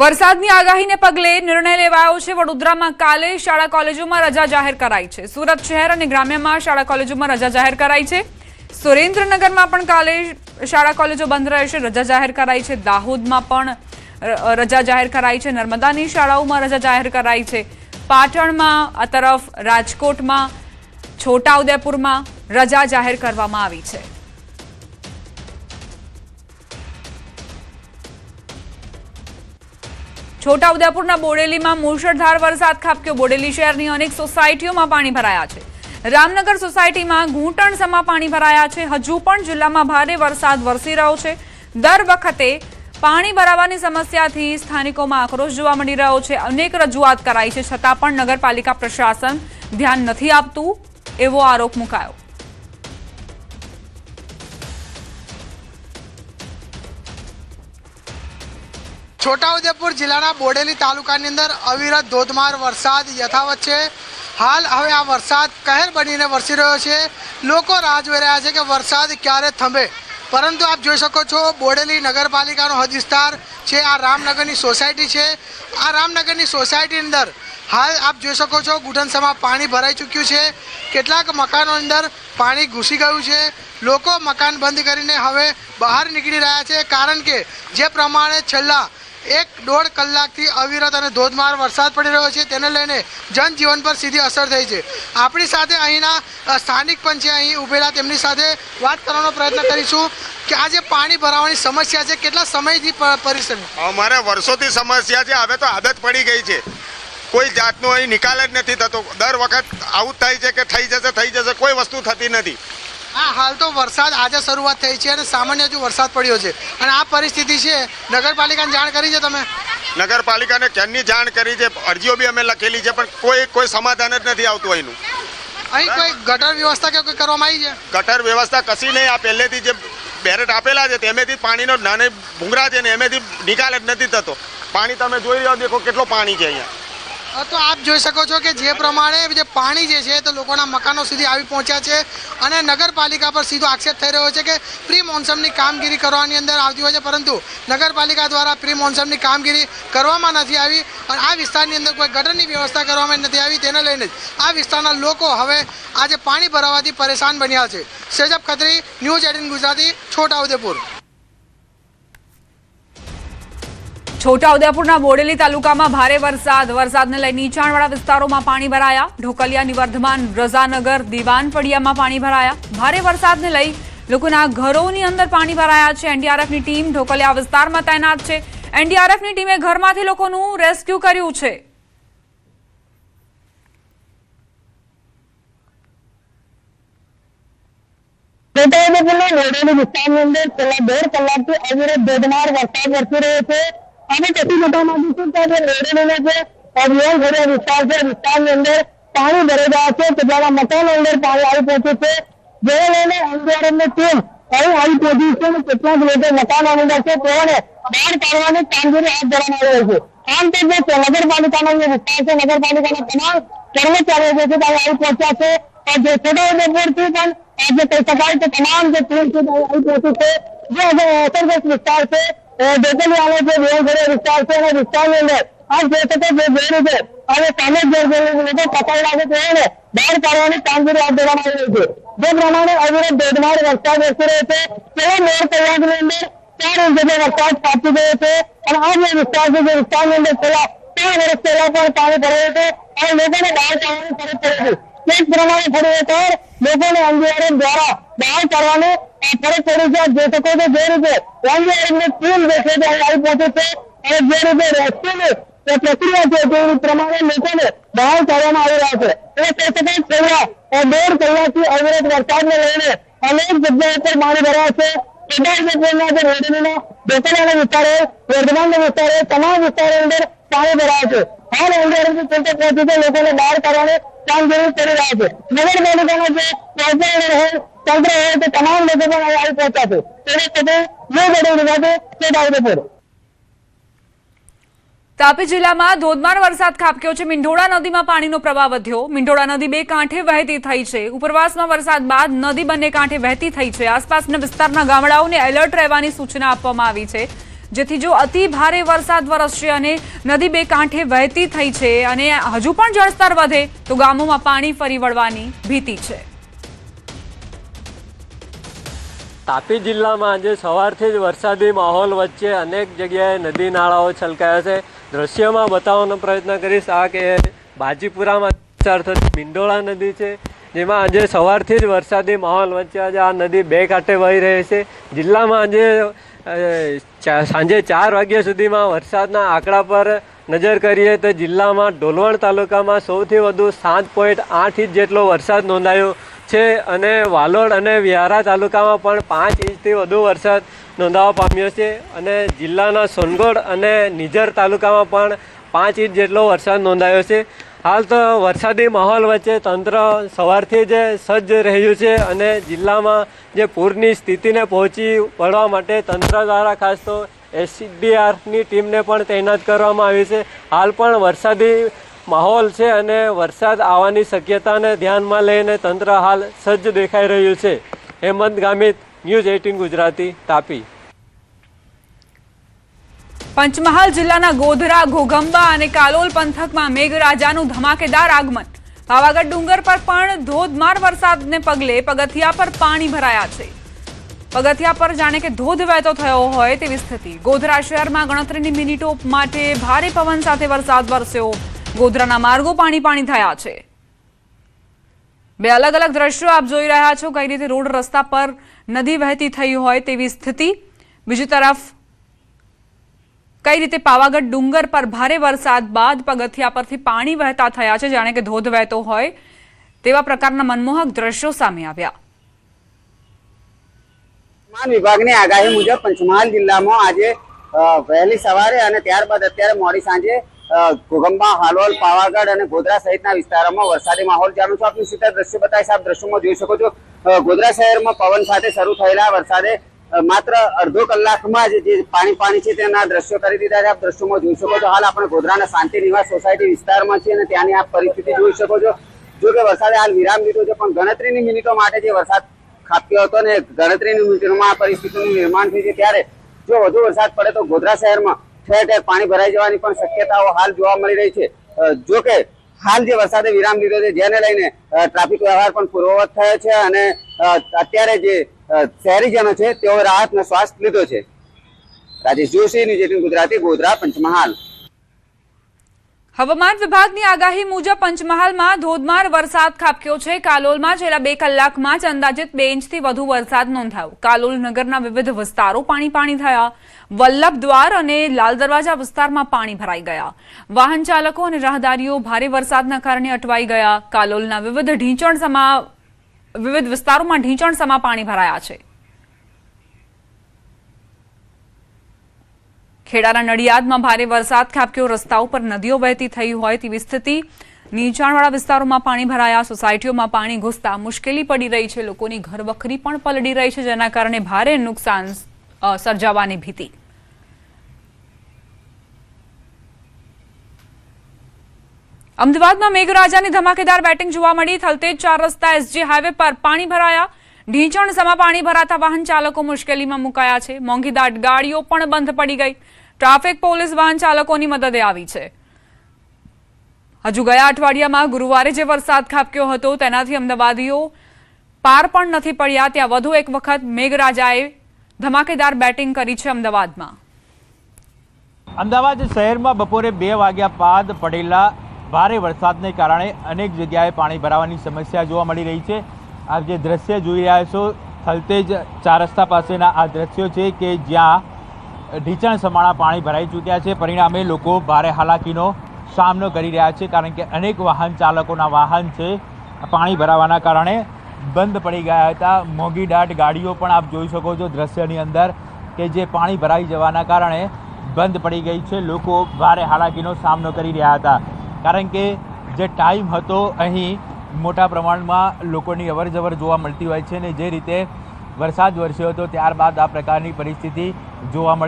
વરસાદની આગાહીને પગલે નિર્ણય લેવાયો છે। વડોદરામાં કાલે શાળા કોલેજોમાં રજા જાહેર કરાઈ છે। સુરત શહેર અને ગ્રામ્યમાં શાળા કોલેજોમાં રજા જાહેર કરાઈ છે। સુરેન્દ્રનગરમાં પણ કાલે શાળા કોલેજો બંધ રહેશે, રજા જાહેર કરાઈ છે। દાહોદમાં પણ રજા જાહેર કરાઈ છે। નર્મદાની શાળાઓમાં રજા જાહેર કરાઈ છે। પાટણમાં આ તરફ રાજકોટમાં, છોટાઉદેપુરમાં રજા જાહેર કરવામાં આવી છે। છોટાઉદેપુરના બોડેલીમાં મુશળધાર વરસાદ ખાબક્યો। બોડેલી શહેરની અનેક સોસાયટીઓમાં પાણી ભરાયા છે। રામનગર સોસાયટીમાં ઘૂંટણસમાં પાણી ભરાયા છે। હજુ પણ જિલ્લામાં ભારે વરસાદ વરસી રહ્યો છે। દર વખતે પાણી ભરાવાની સમસ્યાથી સ્થાનિકોમાં આક્રોશ જોવા મળી રહ્યો છે। અનેક રજૂઆત કરાઈ છે, છતાં પણ નગરપાલિકા પ્રશાસન ધ્યાન નથી આપતું એવો આરોપ મુકાયો। છોટાઉદેપુર જિલ્લાના બોડેલી તાલુકાની અંદર અવિરત ધોધમાર વરસાદ યથાવત છે। હાલ હવે આ વરસાદ કહેર બનીને વરસી રહ્યો છે। લોકો રાહ જોઈ રહ્યા છે કે વરસાદ ક્યારે થંભે, પરંતુ આપ જોઈ શકો છો બોડેલી નગરપાલિકાનો હદ વિસ્તાર છે। આ રામનગરની સોસાયટી છે। આ રામનગરની સોસાયટીની અંદર હાલ આપ જોઈ શકો છો ઘૂંટણસમાં પાણી ભરાઈ ચૂક્યું છે। કેટલાક મકાનો અંદર પાણી ઘૂસી ગયું છે। લોકો મકાન બંધ કરીને હવે બહાર નીકળી રહ્યા છે, કારણ કે જે પ્રમાણે છેલ્લા 1.5 કલાકથી અવિરત અને ધોધમાર વરસાદ પડી રહ્યો છે, તેને લઈને જનજીવન પર સીધી અસર થઈ છે। આપણી સાથે અહીંના સ્થાનિક પણ છે, અહીં ઉભેલા તેમની સાથે વાત કરવાનો પ્રયત્ન કરીશું કે આ જે પાણી ભરાવાની સમસ્યા છે કેટલા સમયથી પરિસ્થિતિ? અમારે વર્ષોથી સમસ્યા છે, હવે તો આદત પડી ગઈ છે। કોઈ જાતનો અહીં નિકાલ જ નથી થતો। દર વખત આવું થાય છે કે થઈ જશે, કોઈ વસ્તુ થતી નથી। હા, હાલ તો વરસાદ આજે શરૂઆત થઈ છે અને સામાન્ય હજુ વરસાદ પડ્યો છે અને આ પરિસ્થિતિ છે। નગરપાલિકાને જાણ કરી છે તમે? નગરપાલિકાને ક્યારની જાણ કરી છે, અરજીઓ બી અમે લખેલી છે, પણ કોઈ સમાધાન જ નથી આવતું અહીંનું। અહીં કોઈ ગટર વ્યવસ્થા કે કોઈ કરવામાં આવી છે? ગટર વ્યવસ્થા કશી નહીં। આ પહેલેથી જે બેરેટ આપેલા છે તેમેથી પાણીનો નાને ભૂંગરા છે ને એમેથી નિકાલ જ નથી થતો। પાણી તમે જોઈ રહ્યો દેખો કેટલો પાણી છે અહીંયા। તો આપ જોઈ શકો છો કે જે પ્રમાણે જે પાણી જે છે તો લોકોના મકાનો સુધી આવી પહોંચ્યા છે અને નગરપાલિકા પર સીધો આક્ષેપ થઈ રહ્યો છે કે પ્રી મોન્સૂનની કામગીરી કરવાની અંદર આવતી હોય છે, પરંતુ નગરપાલિકા દ્વારા પ્રી મોન્સૂનની કામગીરી કરવામાં નથી આવી અને આ વિસ્તારની અંદર કોઈ ગટરની વ્યવસ્થા કરવામાં નથી આવી। તેને લઈને જ આ વિસ્તારના લોકો હવે આજે પાણી ભરાવાથી પરેશાન બન્યા છે। સેજબ ખત્રી, ન્યૂઝ 18 ગુજરાતી, છોટાઉદેપુર। છોટાઉદેપુરના બોડેલી તાલુકામાં ભારે વરસાદને લઈ નીચાણવાળા વિસ્તારોમાં પાણી ભરાયા। ઢોકલિયાની વર્ધમાન, રઝાનગર, દીવાનપડિયામાં પાણી ભરાયા। ભારે વરસાદને લઈ લોકોના ઘરોની અંદર પાણી ભરાયા છે। એનડીઆરએફની ટીમ ઢોકલિયા વિસ્તારમાં તૈનાત છે। એનડીઆરએફની ટીમે ઘરમાંથી લોકોનું રેસ્ક્યુ કર્યું છે। છોટાઉદેપુરના બોડેલી વિસ્તારની અંદર છેલ્લા 1.5 કલાકથી અવિરત ધોધમાર વરસાદ વરસી રહ્યો છે। અમે પછી બતાવવા માંગીશું કે જે બોડેલીનો જે વિસ્તાર છે, વિસ્તારની અંદર પાણી ભરાઈ ગયા છે। કેટલાક મકાનો અંદર પાણી આવી પહોંચ્યું છે, જેને લઈને એનડીઆરએફની ટીમ અહીં આવી પહોંચી છે અને કેટલાક લોકો મકાનો અંદર છે તેઓને બહાર કાઢવાની કામગીરી હાથ ધરવામાં આવી છે। આમ તો જે નગરપાલિકાનો જે વિસ્તાર છે, નગરપાલિકાના તમામ કર્મચારીઓ જે છે તે આવી પહોંચ્યા છે। જે છોટાઉદેપુરથી પણ જે કહી શકાય કે તમામ જે ટીમ છે આવી પહોંચી છે। જે અસરગ્રસ્ત વિસ્તાર છે, ઢોકલિયાનો જે વેલઘેરો વિસ્તાર છે અને વિસ્તારની અંદર આ જે છે તે વેરી છે અને સામે જે લોકો પકડેલા છે તેઓને બહાર કાઢવાની કામગીરી હાથ ધરવામાં આવી રહી છે। જે પ્રમાણે અવિરત ધોધમાર વરસાદ વરસી રહ્યો છે, તેઓ 1.5 કલાકની અંદર 4 ઇંચ જેટલો વરસાદ ખાબકી ગયો છે અને આ જે વિસ્તાર છે તે વિસ્તારની અંદર છેલ્લા 3 વર્ષ પહેલા પણ પાણી ભરાયું છે અને લોકોને બહાર કાઢવાની ફરજ પડી છે। તે જ પ્રમાણે ફરી એકવાર લોકોને એનડીઆરએફ દ્વારા બહાર કાઢવાની ફરજ પડી છે। જોઈ શકો છો જે રીતે એનડીઆરએફની ટીમ જે છે તે આવી પહોંચી છે અને જે રીતે રેસ્ક્યુની જે પ્રક્રિયા છે તે પ્રમાણે લોકોને બહાર કાઢવામાં આવી રહ્યા છે। એટલે તે છતાં છેલ્લા 1.5 કલાકથી અવિરત વરસાદને લઈને અનેક જગ્યાઓ પર પાણી ભરાયા છે। છોટાઉદેપુરના જે બોડેલીના ઢોકલિયાના વિસ્તારો, વર્ધમાનના વિસ્તારો, તમામ વિસ્તારો અંદર પાણી ભરાયા છે। હાલ એનડીઆરએફની ટીમ પહોંચી છે, લોકોને બહાર કાઢવાની કામગીરી કરી રહ્યા છે। નગરપાલિકાના જે કોર્પોરેટર હોય, તંત્ર હોય તે તમામ લોકો પણ આવી પહોંચ્યા છે। તેની સાથે ન્યૂઝ 18 ગુજરાતી, છોટાઉદેપુર। તાપી જિલ્લામાં ધોધમાર વરસાદ ખાબક્યો છે। મીંઢોળા નદીમાં પાણીનો પ્રવાહ વધ્યો। મીંઢોળા નદી 2 કાંઠે વહેતી થઈ છે। ઉપરવાસમાં વરસાદ બાદ નદી બંને કાંઠે વહેતી થઈ છે। આસપાસના વિસ્તારના ગામડાઓને એલર્ટ રહેવાની સૂચના આપવામાં આવી છે। જેથી જો અતિ ભારે વરસાદ વરસશે અને નદી બે કાંઠે વહેતી થઈ છે અને હજુ પણ જળસ્તર વધે તો ગામોમાં પાણી ફરી વળવાની ભીતિ છે। તાપી જિલ્લામાં આજે સવારથી જ વરસાદી માહોલ વચ્ચે અનેક જગ્યાએ નદી નાળાઓ છલકાયા છે। દ્રશ્યમાં બતાવવાનો પ્રયત્ન કરીશ આ કે બાજીપુરામાં થતી મીંડોળા નદી છે, જેમાં આજે સવારથી જ વરસાદી માહોલ વચ્ચે આજે આ નદી બે કાંઠે વહી રહી છે। જિલ્લામાં આજે સાંજે 4 વાગ્યા સુધીમાં વરસાદના આંકડા પર નજર કરીએ તો જિલ્લામાં ઢોલવણ તાલુકામાં સૌથી વધુ 7.8 ઇંચ જેટલો વરસાદ નોંધાયો છે અને વાલોડ અને વ્યારા તાલુકામાં પણ 5 ઇંચથી વધુ વરસાદ નોંધાવા પામ્યો છે અને જિલ્લાના સોનગઢ અને નિઝર તાલુકામાં પણ 5 ઇંચ જેટલો વરસાદ નોંધાયો છે। હાલ તો વરસાદી માહોલ વચ્ચે તંત્ર સવારથી જ સજ્જ રહ્યું છે અને જિલ્લામાં જે પૂરની સ્થિતિને પહોંચી વળવા માટે તંત્ર દ્વારા ખાસ તો SDRની ટીમને પણ તૈનાત કરવામાં આવી છે। હાલ પણ વરસાદી માહોલ છે અને વરસાદ આવવાની શક્યતાને ધ્યાનમાં લઈને તંત્ર હાલ સજ્જ દેખાઈ રહ્યું છે। હેમંત ગામિત, ન્યૂઝ 18 ગુજરાતી, તાપી। પંચમહાલ જિલ્લાના ગોધરા, ઘોઘંબા અને કાલોલ પંથકમાં મેઘરાજાનું ધમાકેદાર આગમન। પાવાગઢ ડુંગર પર પણ ધોધમાર વરસાદને પગલે પગથિયા પર પાણી ભરાયા છે। પગથિયા પર જાણે કે ધોધ વહેતો થયો હોય તેવી સ્થિતિ। ગોધરા શહેરમાં ગણતરીની મિનિટો માટે ભારે પવન સાથે વરસાદ વરસ્યો। ગોધરાના માર્ગો પાણી થયા છે। બે અલગ અલગ દ્રશ્યો આપ જોઈ રહ્યા છો, કઈ રીતે રોડ રસ્તા પર નદી વહેતી થઈ હોય તેવી સ્થિતિ। બીજી તરફ કઈ રીતે પાવાગઢ ડુંગર પર ભારે વરસાદ બાદ પગથિયા પરથી પાણી વહેતા થયા છે, જાણે કે ધોધ વહેતો હોય તેવા પ્રકારના મનમોહક દ્રશ્યો સામે આવ્યા। હવામાન વિભાગની આગાહી મુજબ પંચમહાલ જિલ્લામાં આજે વહેલી સવારે અને ત્યારબાદ અત્યારે મોડી સાંજે ઘોઘંબા, હાલોલ, પાવાગઢ અને ગોધરા સહિતના વિસ્તારોમાં વરસાદી માહોલ ચાલુ છે। આપની સીધા દ્રશ્યો બતાવીશ, આપ દ્રશ્યોમાં જોઈ શકો છો ગોધરા શહેરમાં પવન સાથે શરૂ થયેલા વરસાદે માત્ર અડધો કલાકમાં જ જે પાણી છે તેના દ્રશ્યો કરી દીધા છે। આપ દ્રશ્યોમાં જોઈ શકો છો હાલ આપણે ગોધરાના શાંતિ નિવાસ સોસાયટી વિસ્તારમાં છીએ અને ત્યાંની આપ પરિસ્થિતિ જોઈ શકો છો। જો કે વરસાદે હાલ વિરામ લીધો છે પણ ગણતરીની મિનિટો માટે જે વરસાદ ખાબક્યો હતો ને ગણતરીની મિનિટોમાં આ પરિસ્થિતિનું નિર્માણ થયું છે, ત્યારે જો વધુ વરસાદ પડે તો ગોધરા શહેરમાં ઠેર ઠેર પાણી ભરાઈ જવાની પણ શક્યતાઓ હાલ જોવા મળી રહી છે। જો કે હાલ જે વરસાદે વિરામ લીધો છે જેને લઈને ટ્રાફિક વ્યવહાર પણ પૂર્વવત થયો છે અને અત્યારે જે શહેરીજનો છે તેઓ રાહતનો શ્વાસ લીધો છે। રાજેશ જોશી, ન્યૂઝ 18 ગુજરાતી, ગોધરા, પંચમહાલ। હવામાન વિભાગની આગાહી મુજબ પંચમહાલમાં ધોધમાર વરસાદ ખાબક્યો છે। કાલોલમાં છેલ્લા 2 કલાકમાં જ અંદાજિત 2 ઇંચથી વધુ વરસાદ નોંધાયો। કાલોલ નગરના વિવિધ વિસ્તારો પાણી થયા। વલ્લભ દ્વાર અને લાલ દરવાજા વિસ્તારમાં પાણી ભરાઈ ગયા। વાહન ચાલકો અને રાહદારીઓ ભારે વરસાદના કારણે અટવાઈ ગયા। કાલોલના વિવિધ વિસ્તારોમાં ઢીંચણસમા પાણી ભરાયા છે। ખેડાના નડિયાદમાં ભારે વરસાદ ખાબક્યો। રસ્તાઓ પર નદીઓ વહેતી થઈ હોય તેવી સ્થિતિ। નીચાણવાળા વિસ્તારોમાં પાણી ભરાયા। સોસાયટીઓમાં પાણી ઘૂસતા મુશ્કેલી પડી રહી છે। લોકોની ઘરવખરી પણ પલળી રહી છે, જેના કારણે ભારે નુકસાન સર્જાવાની ભીતિ। અમદાવાદમાં મેઘરાજાની ધમાકેદાર બેટિંગ જોવા મળી। થલતેજ 4 રસ્તા SG હાઈવે પર પાણી ભરાયા। ઢીંચણસમા પાણી ભરાતા વાહન ચાલકો મુશ્કેલીમાં મુકાયા છે। મોંઘીદાટ ગાડીઓ પણ બંધ પડી ગઈ। ટ્રાફિક પોલીસ વાહન ચાલકોની મદદે આવી છે। હજુ ગયા અઠવાડિયામાં ગુરુવારે જે વરસાદ ખાબક્યો હતો તેનાથી અમદાવાદીઓ પાર પણ નથી પડ્યા। ત્યાં વધુ એક વખત મેઘરાજાએ ધમાકેદાર બેટિંગ કરી છે। અમદાવાદ શહેરમાં બપોરે 2 વાગ્યા બાદ પડેલા ભારે વરસાદને કારણે અનેક જગ્યાએ પાણી ભરાવાની સમસ્યા જોવા મળી રહી છે। આપ જે દ્રશ્ય જોઈ રહ્યા છો થલતેજ 4 રસ્તા પાસેના આ દ્રશ્યો છે કે જ્યાં ઢીંચણ સમાણા પાણી ભરાઈ ચૂક્યા છે। પરિણામે લોકો ભારે હાલાકીનો સામનો કરી રહ્યા છે, કારણ કે અનેક વાહન ચાલકોના વાહન છે પાણી ભરાવાના કારણે બંધ પડી ગયા હતા। મોંઘીદાટ ગાડીઓ પણ આપ જોઈ શકો છો દ્રશ્યની અંદર કે જે પાણી ભરાઈ જવાના કારણે બંધ પડી ગઈ છે। લોકો ભારે હાલાકીનો સામનો કરી રહ્યા હતા, કારણ કે જે ટાઈમ હતો અહીં મોટા પ્રમાણમાં લોકોની અવરજવર જોવા મળતી હોય છે ને જે રીતે વરસાદ વરસ્યો હતો ત્યારબાદ આ પ્રકારની પરિસ્થિતિ જોવા મળી।